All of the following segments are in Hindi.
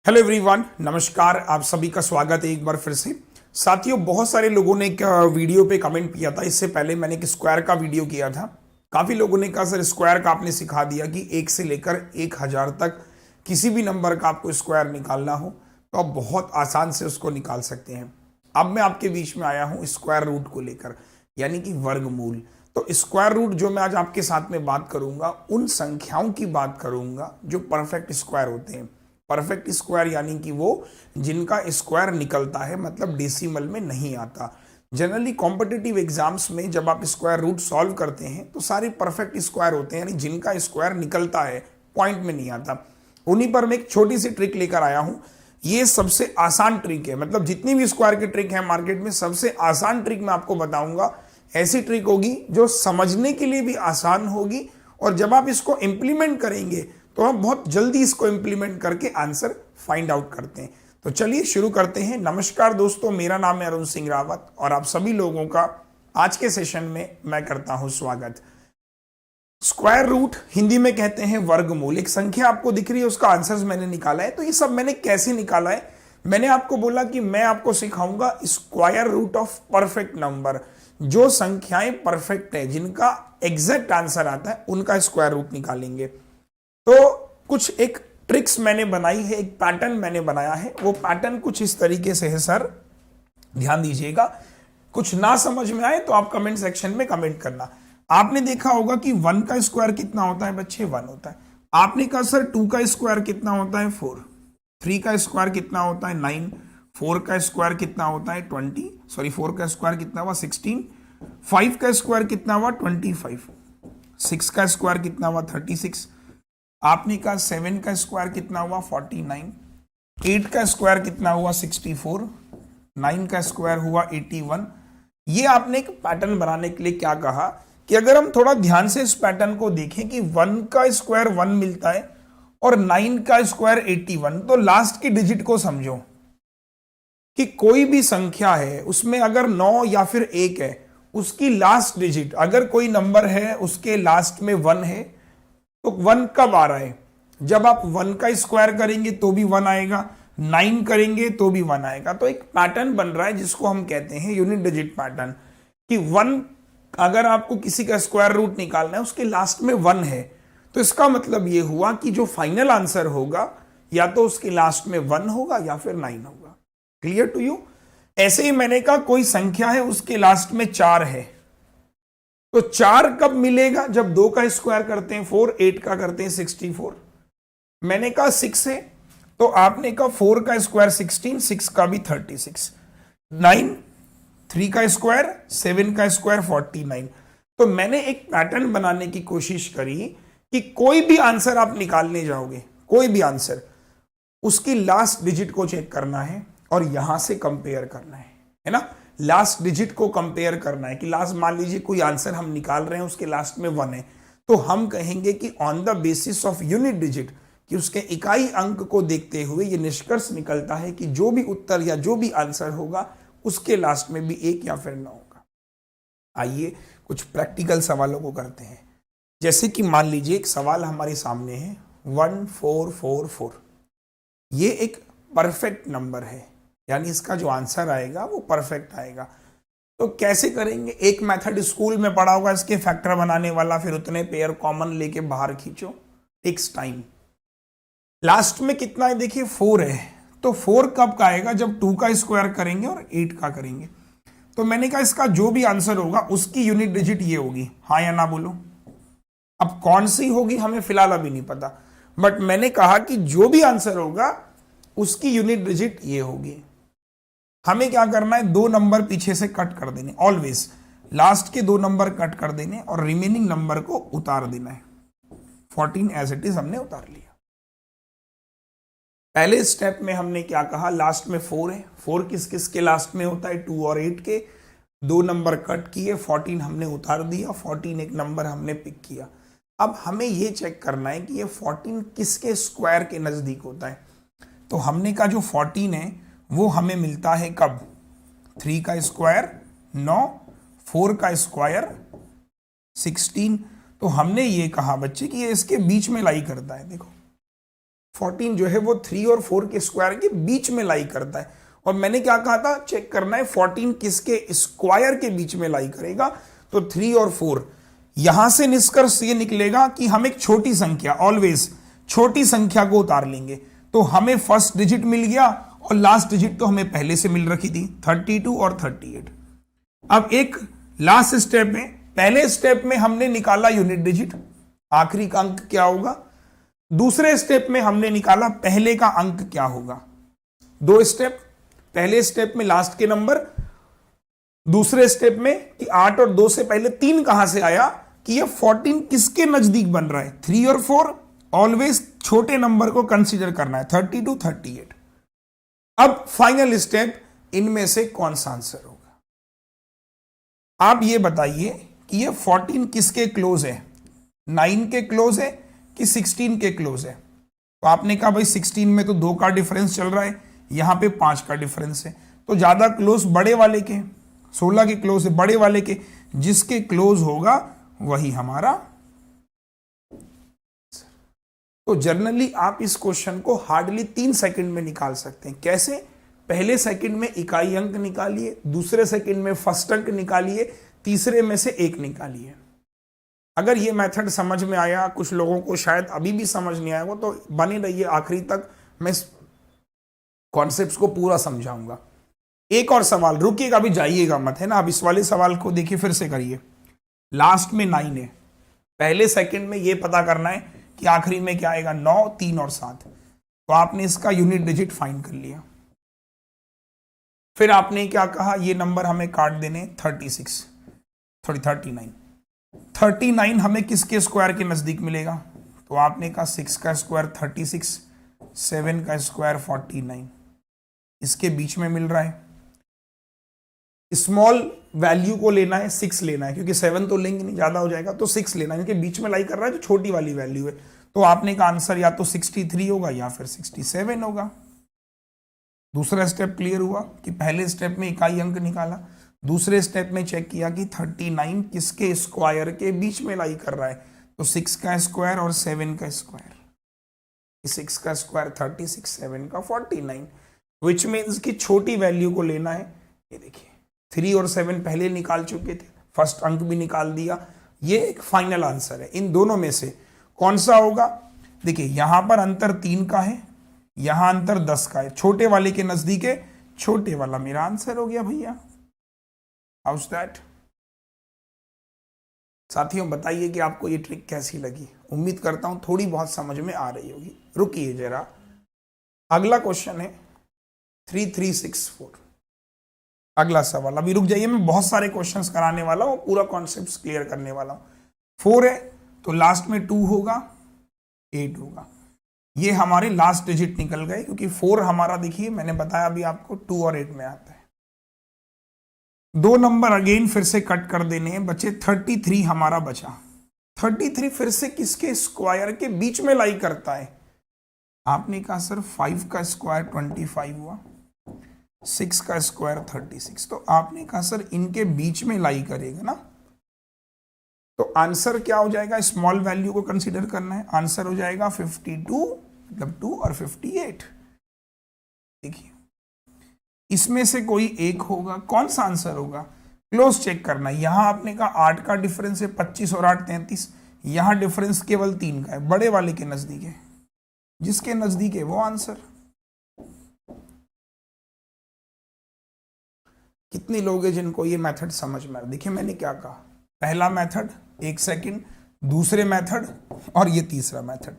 हेलो एवरीवन, नमस्कार। आप सभी का स्वागत है एक बार फिर से। साथियों, बहुत सारे लोगों ने एक वीडियो पे कमेंट किया था। इससे पहले मैंने एक स्क्वायर का वीडियो किया था। काफ़ी लोगों ने कहा सर स्क्वायर का आपने सिखा दिया कि 1 से लेकर 1000 तक किसी भी नंबर का आपको स्क्वायर निकालना हो तो आप बहुत आसान से उसको निकाल सकते हैं। अब मैं आपके बीच में आया हूँ स्क्वायर रूट को लेकर, यानी कि वर्गमूल। तो स्क्वायर रूट जो मैं आज आपके साथ में बात करूंगा, उन संख्याओं की बात करूंगा जो परफेक्ट स्क्वायर होते हैं। परफेक्ट स्क्वायर यानी कि वो जिनका स्क्वायर निकलता है, मतलब डेसिमल में नहीं आता। जनरली कॉम्पिटिटिव एग्जाम्स में जब आप स्क्वायर रूट सॉल्व करते हैं तो सारे परफेक्ट स्क्वायर होते हैं, यानी जिनका स्क्वायर निकलता है, पॉइंट में नहीं आता। उन्हीं पर मैं एक छोटी सी ट्रिक लेकर आया हूं। ये सबसे आसान ट्रिक है, मतलब जितनी भी स्क्वायर की ट्रिक है मार्केट में, सबसे आसान ट्रिक मैं आपको बताऊंगा। ऐसी ट्रिक होगी जो समझने के लिए भी आसान होगी, और जब आप इसको इंप्लीमेंट करेंगे तो हम बहुत जल्दी इसको इंप्लीमेंट करके आंसर फाइंड आउट करते हैं। तो चलिए शुरू करते हैं। नमस्कार दोस्तों, मेरा नाम है अरुण सिंह रावत और आप सभी लोगों का आज के सेशन में मैं करता हूं स्वागत। स्क्वायर रूट हिंदी में कहते हैं वर्गमूल। एक संख्या आपको दिख रही है, उसका आंसर मैंने निकाला है। तो ये सब मैंने कैसे निकाला है? मैंने आपको बोला कि मैं आपको सिखाऊंगा square root of perfect number. जो संख्याएं परफेक्ट है, जिनका एग्जैक्ट आंसर आता है, उनका स्क्वायर रूट निकालेंगे। तो कुछ एक ट्रिक्स मैंने बनाई है, एक पैटर्न मैंने बनाया है। वो पैटर्न कुछ इस तरीके से है सर, ध्यान दीजिएगा। कुछ ना समझ में आए तो आप कमेंट सेक्शन में कमेंट करना। आपने देखा होगा कि 1 का स्क्वायर कितना होता है बच्चे? 1 होता है। आपने कहा सर 2 का स्क्वायर कितना होता है? 4। 3 का स्क्वायर कितना होता है? 9। 4 का स्क्वायर कितना होता है? 20। सॉरी, 4 का स्क्वायर कितना हुआ? 16। 5 का स्क्वायर कितना हुआ? 25। 6 का स्क्वायर कितना हुआ? 36। आपने कहा 7 का स्क्वायर कितना हुआ? 49। 8 का स्क्वायर कितना हुआ? 64। 9 का स्क्वायर हुआ 81। ये आपने एक पैटर्न बनाने के लिए क्या कहा कि अगर हम थोड़ा ध्यान से इस पैटर्न को देखें कि 1 का स्क्वायर 1 मिलता है और 9 का स्क्वायर 81, तो लास्ट की डिजिट को समझो कि कोई भी संख्या है उसमें अगर 9 या फिर 1 है, उसकी लास्ट डिजिट, अगर कोई नंबर है उसके लास्ट में 1 है, तो 1 कब आ रहा है? जब आप 1 का स्क्वायर करेंगे तो भी 1 आएगा, 9 करेंगे तो भी 1 आएगा। तो एक पैटर्न बन रहा है जिसको हम कहते हैं यूनिट डिजिट पैटर्न, कि 1 अगर आपको किसी का स्क्वायर रूट निकालना है, उसके लास्ट में 1 है, तो इसका मतलब यह हुआ कि जो फाइनल आंसर होगा या तो उसके लास्ट में 1 होगा या फिर 9 होगा। Clear to you? ऐसे ही मैंने कहा कोई संख्या है उसके लास्ट में 4 है, तो 4 कब मिलेगा? जब 2 का स्क्वायर करते हैं 4, 8 का करते हैं 64। मैंने कहा 6 है, तो आपने कहा 4 का स्क्वायर 16, 6 का भी 36। 9, 3 का स्क्वायर, 7 का स्क्वायर 49। तो मैंने एक पैटर्न बनाने की कोशिश करी कि कोई भी आंसर आप निकालने जाओगे, कोई भी आंसर, उसकी लास्ट डिजिट को चेक करना है और यहां से कंपेयर करना है ना। लास्ट डिजिट को कंपेयर करना है कि लास्ट, मान लीजिए कोई आंसर हम निकाल रहे हैं, उसके लास्ट में 1 है, तो हम कहेंगे कि on the basis of unit digit, कि उसके इकाई अंक को देखते हुए ये निष्कर्ष निकलता है कि जो भी उत्तर या जो भी आंसर होगा उसके लास्ट में भी 1 या फिर 9 होगा। आइए कुछ प्रैक्टिकल सवालों को करते हैं। जैसे कि मान लीजिए एक सवाल हमारे सामने है 1444। ये एक परफेक्ट नंबर है, यानी इसका जो आंसर आएगा वो परफेक्ट आएगा। तो कैसे करेंगे? एक मेथड स्कूल में पढ़ा होगा इसके फैक्टर बनाने वाला, फिर उतने पेयर कॉमन लेके बाहर खींचो, टेक्स टाइम। लास्ट में कितना है देखिए? 4 है, तो 4 कब का आएगा? जब 2 का स्क्वायर करेंगे और 8 का करेंगे। तो मैंने कहा इसका जो भी आंसर होगा उसकी यूनिट डिजिट ये होगी, हाँ या ना बोलो। अब कौन सी होगी हमें फिलहाल अभी नहीं पता, बट मैंने कहा कि जो भी आंसर होगा उसकी यूनिट डिजिट ये होगी। हमें क्या करना है? 2 नंबर पीछे से कट कर देने, ऑलवेज लास्ट के 2 नंबर कट कर देने और रिमेनिंग नंबर को उतार देना है। 14 एज इट इज हमने उतार लिया। पहले स्टेप में हमने क्या कहा? लास्ट में 4 है, 4 किस किस के लास्ट में होता है? 2 और 8 के। 2 नंबर कट किए, 14 हमने उतार दिया, 14 एक नंबर हमने पिक किया। अब हमें यह चेक करना है कि ये 14 किसके स्क्वायर के नजदीक होता है। तो हमने कहा जो 14 है वो हमें मिलता है कब? 3 का स्क्वायर 9, 4 का स्क्वायर 16। तो हमने ये कहा बच्चे कि ये इसके बीच में लाई करता है। देखो 14 जो है वो 3 और 4 के स्क्वायर के बीच में लाई करता है। और मैंने क्या कहा था, चेक करना है 14 किसके स्क्वायर के बीच में लाई करेगा। तो 3 और 4, यहां से निष्कर्ष ये निकलेगा कि हम एक छोटी संख्या, ऑलवेज छोटी संख्या को उतार लेंगे। तो हमें फर्स्ट डिजिट मिल गया और लास्ट डिजिट तो हमें पहले से मिल रखी थी, 32 और 38। अब एक लास्ट स्टेप में, पहले स्टेप में हमने निकाला यूनिट डिजिट, आखिरी का अंक क्या होगा। दूसरे स्टेप में हमने निकाला पहले का अंक क्या होगा। दो स्टेप, पहले स्टेप में लास्ट के नंबर, दूसरे स्टेप में कि 8 और 2 से पहले 3 कहां से आया, कि ये 14 किसके नजदीक बन रहा है। 3 और 4 ऑलवेज छोटे नंबर को कंसीडर करना है, 32, 38। अब फाइनल स्टेप, इनमें से कौन सा आंसर होगा। आप ये बताइए कि ये 14 किसके क्लोज है, 9 के क्लोज है कि 16 के क्लोज है। तो आपने कहा भाई 16 में तो 2 का डिफरेंस चल रहा है, यहां पे 5 का डिफरेंस है, तो ज्यादा क्लोज बड़े वाले के, 16 के क्लोज है बड़े वाले के, जिसके क्लोज होगा वही हमारा। तो जनरली आप इस क्वेश्चन को हार्डली 3 सेकंड में निकाल सकते हैं। कैसे, पहले सेकंड में इकाई अंक निकालिए, दूसरे सेकंड में फर्स्ट अंक निकालिए, तीसरे में से 1 निकालिए। अगर ये मेथड समझ में आया, कुछ लोगों को शायद अभी भी समझ नहीं आएगा, तो बने रहिए आखिरी तक, मैं कॉन्सेप्ट्स को पूरा समझाऊंगा। एक और सवाल, रुकिएगा अभी, जाइएगा मत, है ना। अब इस वाले सवाल को देखिए, फिर से करिए। लास्ट में 9 है, पहले सेकंड में ये पता करना है कि आखिरी में क्या आएगा, 9, 3 और 7। तो आपने इसका यूनिट डिजिट फाइंड कर लिया। फिर आपने क्या कहा, ये नंबर हमें काट देने 39, 39 हमें किसके स्क्वायर के नजदीक मिलेगा। तो आपने कहा 6 का स्क्वायर 36, 7 का स्क्वायर 49, इसके बीच में मिल रहा है। स्मॉल वैल्यू को लेना है, 6 लेना है, क्योंकि 7 तो लेंगे नहीं, ज्यादा हो जाएगा, तो 6 लेना है, क्योंकि बीच में लाई कर रहा है, जो छोटी वाली वैल्यू है। तो आपने का आंसर या तो 63 होगा या फिर 67 होगा। दूसरा स्टेप क्लियर हुआ कि पहले स्टेप में इकाई अंक निकाला, दूसरे स्टेप में चेक किया कि 39 किसके स्क्वायर के बीच में लाई कर रहा है। तो 6 का स्क्वायर और 7 का स्क्वायर, 6 का स्क्वायर 36, 7 का 49, विच मीन्स कि छोटी वैल्यू को लेना है। ये देखिए 3 और 7 पहले निकाल चुके थे, फर्स्ट अंक भी निकाल दिया। ये एक फाइनल आंसर है। इन दोनों में से कौन सा होगा। देखिए यहां पर अंतर 3 का है, यहां अंतर 10 का है, छोटे वाले के नजदीक है, छोटे वाला मेरा आंसर हो गया भैया। House that. साथियों बताइए कि आपको ये ट्रिक कैसी लगी। उम्मीद करता हूं थोड़ी बहुत समझ में आ रही होगी। रुकिए जरा, अगला क्वेश्चन है 3364। अगला सवाल, अभी रुक जाइए, मैं बहुत सारे क्वेश्चंस कराने वाला हूं, पूरा कॉन्सेप्ट क्लियर करने वाला हूं। 4 है तो लास्ट में 2 होगा, 8 होगा। ये हमारे लास्ट डिजिट निकल गए, क्योंकि 4 हमारा देखिए मैंने बताया अभी आपको 2 और 8 में आता है। 2 नंबर अगेन फिर से कट कर देने हैं, बचे 33 हमारा बचा। 33 फिर से किसके स्क्वायर के बीच में लाई करता है। आपने कहा सर 5 का स्क्वायर 25 हुआ, 6 का स्क्वायर 36, तो आपने कहा सर इनके बीच में लाई करेगा ना। तो आंसर क्या हो जाएगा, स्मॉल वैल्यू को कंसीडर करना है, आंसर हो जाएगा 52, मतलब 2 और 58। देखिए इसमें से कोई एक होगा, कौन सा आंसर होगा, क्लोज चेक करना है। यहां आपने कहा 8 का डिफरेंस है, 25 और 8 33, यहां डिफरेंस केवल 3 का है, बड़े वाले के नजदीक है, जिसके नजदीक है वो आंसर। कितने लोग हैं जिनको ये मेथड समझ में आ रहा। देखिए मैंने क्या कहा, पहला मेथड 1 सेकंड, दूसरे मेथड और ये तीसरा मेथड।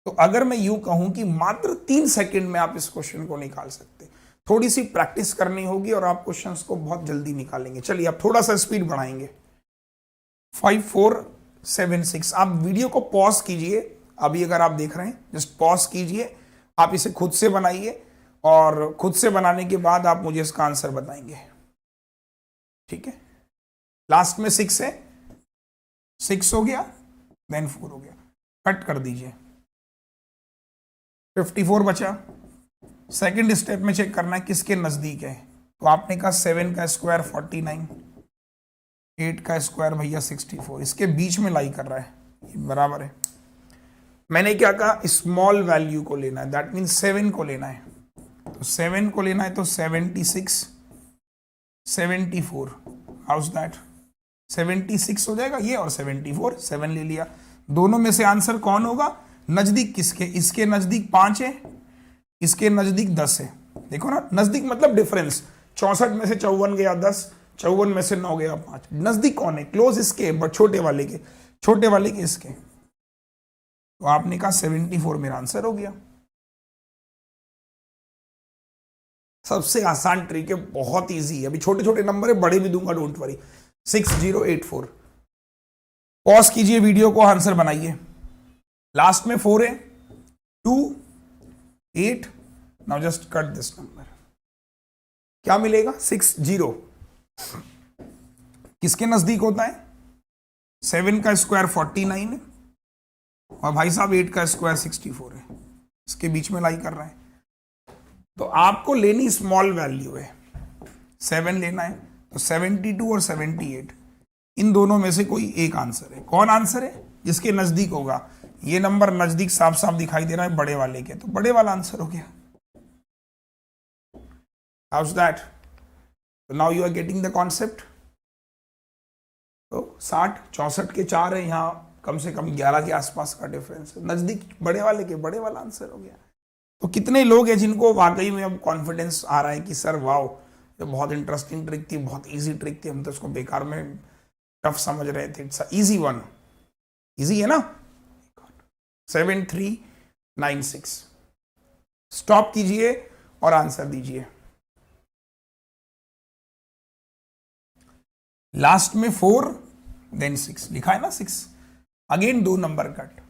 तो अगर मैं यूं कहूं कि मात्र 3 सेकंड में आप इस क्वेश्चन को निकाल सकते, थोड़ी सी प्रैक्टिस करनी होगी और आप क्वेश्चंस को बहुत जल्दी निकालेंगे। चलिए आप थोड़ा सा स्पीड बढ़ाएंगे। 5476, आप वीडियो को पॉज कीजिए, अभी अगर आप देख रहे हैं जस्ट पॉज कीजिए, आप इसे खुद से बनाइए और खुद से बनाने के बाद आप मुझे इसका आंसर बताएंगे, ठीक है। लास्ट में 6 है, 6 हो गया, देन 4 हो गया, कट कर दीजिए, 54 बचा। सेकंड स्टेप में चेक करना है किसके नजदीक है। तो आपने कहा 7 का स्क्वायर 49, 8 का स्क्वायर भैया 64, इसके बीच में लाई कर रहा है, ये बराबर है। मैंने क्या कहा, स्मॉल वैल्यू को लेना है, दैट मीन 7 को लेना है। तो 7 को लेना है तो 76, 74, हाउस दैट, 76 हो जाएगा ये और 74, 7 ले लिया। दोनों में से आंसर कौन होगा, नजदीक किसके, इसके नजदीक 5 है, इसके नजदीक 10 है। देखो ना, नजदीक मतलब डिफरेंस, 64 में से 54 गया 10, 54 में से 9 गया 5, नजदीक कौन है, क्लोज इसके, बट छोटे वाले के, छोटे वाले के इसके। तो आपने कहा 74 मेरा आंसर हो गया। सबसे आसान ट्रिक है, बहुत इजी है। अभी छोटे छोटे नंबर है, बड़े भी दूंगा, डोंट वरी। 6084। पॉज कीजिए वीडियो को, आंसर बनाइए। लास्ट में 4 है, 2 8। Now just cut this number, क्या मिलेगा, 60। किसके नजदीक होता है, 7 का स्क्वायर 49 है, और भाई साहब 8 का स्क्वायर 64 है, इसके बीच में लाई कर रहा है। तो आपको लेनी स्मॉल वैल्यू है, 7 लेना है। तो 72 और 78, इन दोनों में से कोई एक आंसर है। कौन आंसर है, जिसके नजदीक होगा। ये नंबर नजदीक साफ साफ दिखाई दे रहा है बड़े वाले के, तो बड़े वाला आंसर हो गया। How's that, now you are getting the concept. तो 60, 64 के 4 है, यहाँ कम से कम 11 के आसपास का डिफरेंस है, नजदीक बड़े वाले के, बड़े वाला आंसर हो गया। तो कितने लोग हैं जिनको वाकई में अब कॉन्फिडेंस आ रहा है कि सर वाओ, ये बहुत इंटरेस्टिंग ट्रिक थी, बहुत इजी ट्रिक थी, हम तो इसको बेकार में टफ समझ रहे थे। इट्स इजी वन, इजी है ना। 7396, स्टॉप कीजिए और आंसर दीजिए। लास्ट में 4 देन 6 लिखा है ना, 6 अगेन 2 नंबर कट।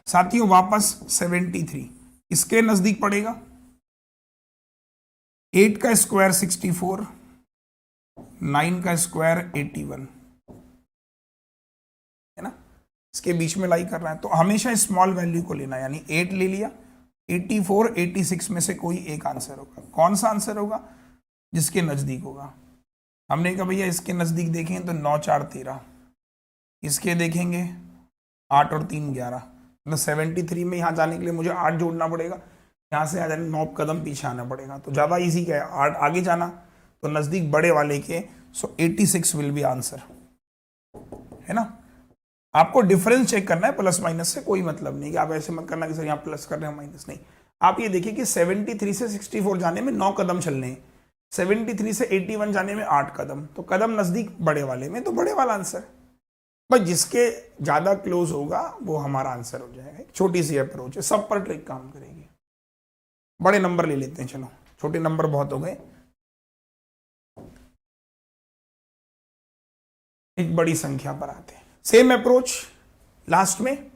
साथियों वापस 73 इसके नजदीक पड़ेगा, 8 का स्क्वायर 64, 9 का स्क्वायर 81 है ना, इसके बीच में लाई कर रहा है। तो हमेशा स्मॉल वैल्यू को लेना, यानी 8 ले लिया, 84 86 में से कोई एक आंसर होगा। कौन सा आंसर होगा, जिसके नजदीक होगा। हमने कहा भैया इसके नजदीक देखें तो 9 4 13, इसके देखेंगे 8 और 3 11, मतलब 73 में यहाँ जाने के लिए मुझे 8 जोड़ना पड़ेगा, यहाँ से आ जाने 9 कदम पीछे आना पड़ेगा। तो ज़्यादा इजी क्या है, 8 आगे जाना, तो नज़दीक बड़े वाले के। सो 86 विल बी आंसर, है ना। आपको डिफरेंस चेक करना है, प्लस माइनस से कोई मतलब नहीं, कि आप ऐसे मत करना कि सर यहाँ प्लस कर रहे हैं माइनस नहीं। आप ये देखिए कि 73 से 64 जाने में 9 कदम चलने हैं, 73 से 81 जाने में 8 कदम, तो कदम नज़दीक बड़े वाले में, तो बड़े वाला आंसर। बस जिसके ज़्यादा क्लोज होगा वो हमारा आंसर हो जाएगा। छोटी सी अप्रोच है, सब पर ट्रिक काम करेगी। बड़े नंबर ले लेते हैं, चलो छोटे नंबर बहुत हो गए, एक बड़ी संख्या पर आते हैं। सेम अप्रोच, लास्ट में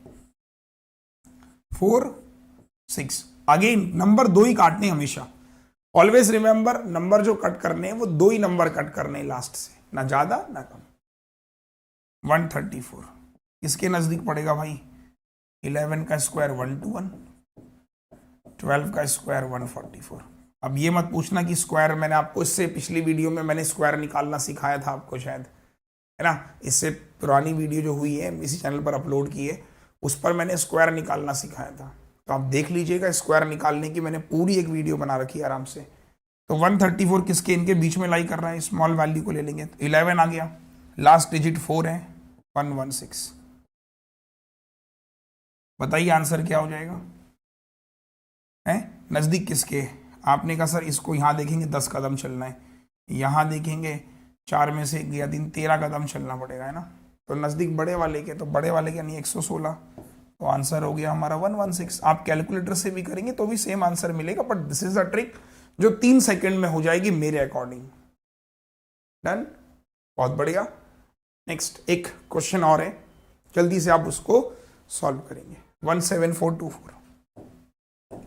4 6, अगेन नंबर 2 ही काटने हमेशा। ऑलवेज रिमेंबर, नंबर जो कट करने हैं वो 2 ही नंबर कट करने हैं लास्ट से, ना ज्यादा ना कम। 134 इसके नजदीक पड़ेगा भाई, 11 का स्क्वायर 121, 12 का स्क्वायर 144। अब ये मत पूछना कि स्क्वायर, मैंने आपको इससे पिछली वीडियो में मैंने स्क्वायर निकालना सिखाया था आपको शायद, है ना। इससे पुरानी वीडियो जो हुई है इसी चैनल पर अपलोड की है, उस पर मैंने स्क्वायर निकालना सिखाया था, तो आप देख लीजिएगा। स्क्वायर निकालने की मैंने पूरी एक वीडियो बना रखी है आराम से। तो 134 किसके, इनके बीच में लाई कर रहा है, स्मॉल वैल्यू को ले लेंगे। तो 11 आ गया, लास्ट डिजिट 4 है, 116। बताइए आंसर क्या हो जाएगा, है नजदीक किसके। आपने कहा सर इसको यहाँ देखेंगे 10 कदम चलना है, यहाँ देखेंगे 4 में से 1 गया 3, 13 कदम चलना पड़ेगा, है ना। तो नजदीक बड़े वाले के, तो बड़े वाले के यानी 116, तो आंसर हो गया हमारा 116। आप कैलकुलेटर से भी करेंगे तो भी सेम आंसर मिलेगा, but this is a trick जो 3 सेकंड में हो जाएगी मेरे अकॉर्डिंग। डन, बहुत बढ़िया। नेक्स्ट एक क्वेश्चन और है, जल्दी से आप उसको सॉल्व करेंगे। 17424,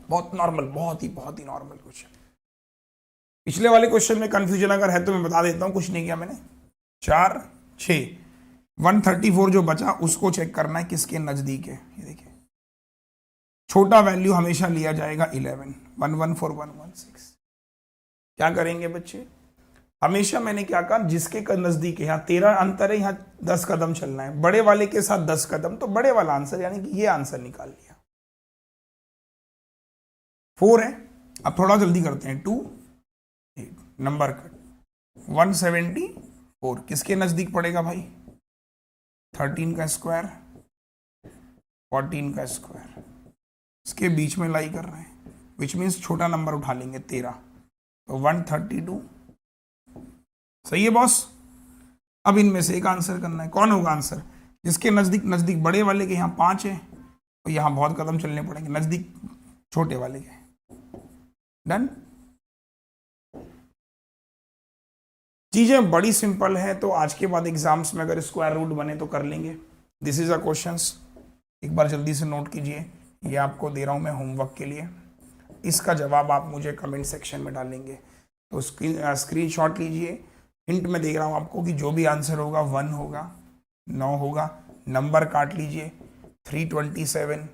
बहुत नॉर्मल, बहुत ही नॉर्मल क्वेश्चन। पिछले वाले क्वेश्चन में कंफ्यूजन अगर है तो मैं बता देता हूं, कुछ नहीं किया मैंने। 4 6, 134 जो बचा उसको चेक करना है किसके नजदीक है। ये देखिए, छोटा वैल्यू हमेशा लिया जाएगा 11, 114116। क्या करेंगे बच्चे, हमेशा मैंने क्या कहा, जिसके नजदीक है, यहाँ 13 अंतर है, यहाँ 10 कदम चलना है, बड़े वाले के साथ 10 कदम, तो बड़े वाला आंसर यानी कि ये आंसर निकाल लिया। 4 है। अब थोड़ा जल्दी करते हैं। 2 8 नंबर कट 174 किसके नजदीक पड़ेगा भाई? 13 का स्क्वायर 14 का स्क्वायर, इसके बीच में लाई कर रहे हैं, विच मीन्स छोटा नंबर उठा लेंगे 13, तो 132। सही है बॉस। अब इनमें से एक आंसर करना है। कौन होगा आंसर? जिसके नजदीक नजदीक बड़े वाले के यहाँ 5 है, तो यहाँ बहुत कदम चलने पड़ेंगे, नजदीक छोटे वाले के। डन। चीजें बड़ी सिंपल है, तो आज के बाद एग्जाम्स में अगर स्क्वायर रूट बने तो कर लेंगे। दिस इज अ क्वेश्चंस, एक बार जल्दी से नोट कीजिए, ये आपको दे रहा हूं मैं होमवर्क के लिए। इसका जवाब आप मुझे कमेंट सेक्शन में डालेंगे, तो स्क्रीनशॉट लीजिए। हिंट में दे रहा हूं आपको कि जो भी आंसर होगा 1 होगा, 9 होगा, नंबर काट लीजिए। 327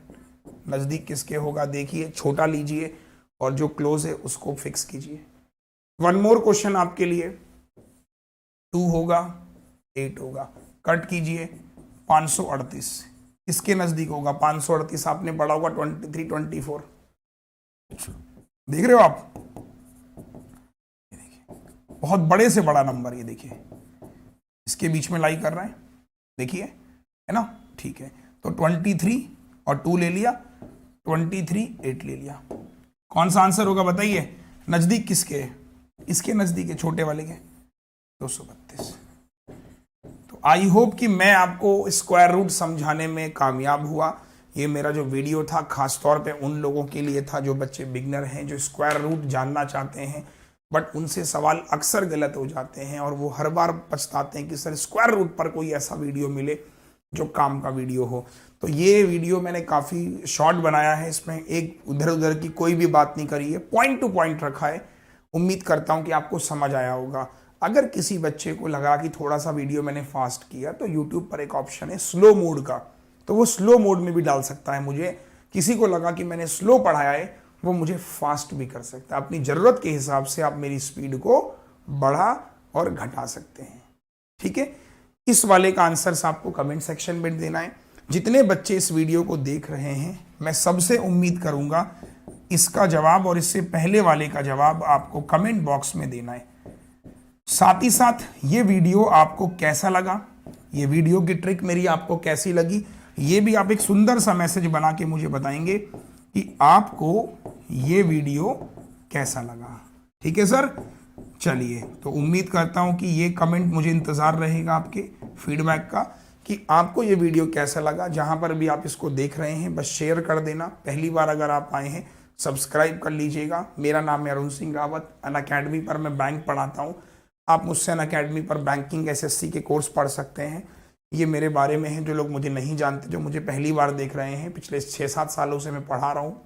नज़दीक किसके होगा देखिए, छोटा लीजिए और जो क्लोज है उसको फिक्स कीजिए। 1 मोर क्वेश्चन आपके लिए। 2 होगा, 8 होगा, कट कीजिए। 538 इसके नज़दीक होगा, 538 आपने पढ़ा होगा 23 24, देख रहे हो आप? ये देखिए बहुत बड़े से बड़ा नंबर, ये देखिए इसके बीच में लाई कर रहे हैं, देखिए है ना? ठीक है, तो 23 और 2 ले लिया, 23 8 ले लिया। कौन सा आंसर होगा बताइए? नजदीक किसके है? इसके नजदीक है, छोटे वाले के, 232। तो आई होप कि मैं आपको स्क्वायर रूट समझाने में कामयाब हुआ। ये मेरा जो वीडियो था खास तौर पे उन लोगों के लिए था जो बच्चे बिगनर हैं, जो स्क्वायर रूट जानना चाहते हैं, बट उनसे सवाल अक्सर गलत हो जाते हैं और वो हर बार पछताते हैं कि सर स्क्वायर रूट पर कोई ऐसा वीडियो मिले जो काम का वीडियो हो। तो ये वीडियो मैंने काफ़ी शॉर्ट बनाया है, इसमें एक उधर उधर की कोई भी बात नहीं करी है, पॉइंट टू पॉइंट रखा है। उम्मीद करता हूँ कि आपको समझ आया होगा। अगर किसी बच्चे को लगा कि थोड़ा सा वीडियो मैंने फास्ट किया, तो यूट्यूब पर एक ऑप्शन है स्लो मोड का, तो वो स्लो मोड में भी डाल सकता है मुझे। किसी को लगा कि मैंने स्लो पढ़ाया है, वो मुझे फास्ट भी कर सकता है। अपनी ज़रूरत के हिसाब से आप मेरी स्पीड को बढ़ा और घटा सकते हैं, ठीक है? इस वाले का आंसर आपको कमेंट सेक्शन में देना है। जितने बच्चे इस वीडियो को देख रहे हैं, मैं सबसे उम्मीद करूंगा इसका जवाब और इससे पहले वाले का जवाब आपको कमेंट बॉक्स में देना है। साथ ही साथ ये वीडियो आपको कैसा लगा, ये वीडियो की ट्रिक मेरी आपको कैसी लगी, ये भी आप एक सुंदर सा मैसेज बना के मुझे बताएंगे कि आपको ये वीडियो कैसा लगा। ठीक है सर? चलिए, तो उम्मीद करता हूं कि ये कमेंट मुझे इंतज़ार रहेगा आपके फीडबैक का कि आपको ये वीडियो कैसा लगा। जहां पर भी आप इसको देख रहे हैं बस शेयर कर देना। पहली बार अगर आप आए हैं सब्सक्राइब कर लीजिएगा। मेरा नाम है अरुण सिंह रावत। अनअकैडमी पर मैं बैंक पढ़ाता हूँ। आप मुझसे अनअकैडमी पर बैंकिंग SSC के कोर्स पढ़ सकते हैं। ये मेरे बारे में है। जो लोग मुझे नहीं जानते, जो मुझे पहली बार देख रहे हैं, पिछले 6-7 सालों से मैं पढ़ा रहा हूँ।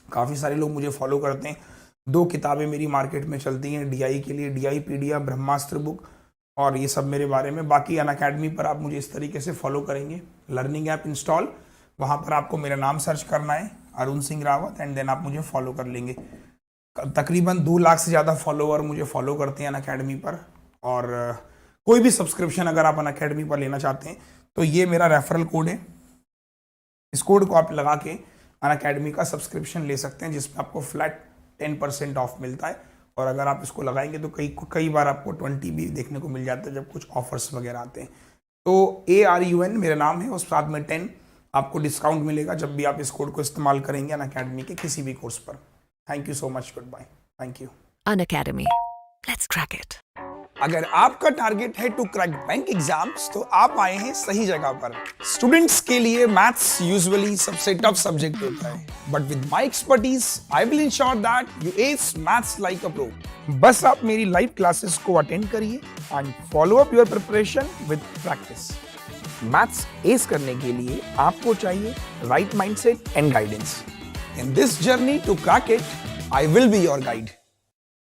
काफ़ी सारे लोग मुझे फॉलो करते हैं। 2 किताबें मेरी मार्केट में चलती हैं DI के लिए, DI पीडिया, ब्रह्मास्त्र बुक, और ये सब मेरे बारे में। बाकी अनअकैडमी पर आप मुझे इस तरीके से फॉलो करेंगे। लर्निंग ऐप इंस्टॉल, वहाँ पर आपको मेरा नाम सर्च करना है अरुण सिंह रावत, एंड देन आप मुझे फॉलो कर लेंगे। तकरीबन 2 लाख से ज़्यादा फॉलोवर मुझे फॉलो करते हैं अनअकैडमी पर। और कोई भी सब्सक्रिप्शन अगर आप अनअकैडमी पर लेना चाहते हैं तो ये मेरा रेफरल कोड है। इस कोड को आप लगा के अनअकैडमी का सब्सक्रिप्शन ले सकते हैं, जिसमें आपको फ्लैट 10% ऑफ मिलता है। और अगर आप इसको लगाएंगे तो कई बार आपको 20 भी देखने को मिल जाता है जब कुछ ऑफर्स वगैरह आते हैं। तो ARUN मेरा नाम है और साथ में 10 आपको डिस्काउंट मिलेगा जब भी आप इस कोड को इस्तेमाल करेंगे अनअकैडमी के किसी भी कोर्स पर। Thank you so much, good bye, thank you. Unacademy. Let's crack it. अगर आपका टारगेट है टू क्रैक बैंक एग्जाम्स तो आप आए हैं सही जगह पर। स्टूडेंट्स के लिए मैथ्स यूजुअली सबसे टफ सब्जेक्ट होता है, but with my expertise I will ensure that you ace maths like a pro. बस आप मेरी लाइव क्लासेस को अटेंड करिए and follow up your preparation with practice. Maths ace करने के लिए आपको चाहिए right mindset and guidance. In this journey to crack it, I will be your guide.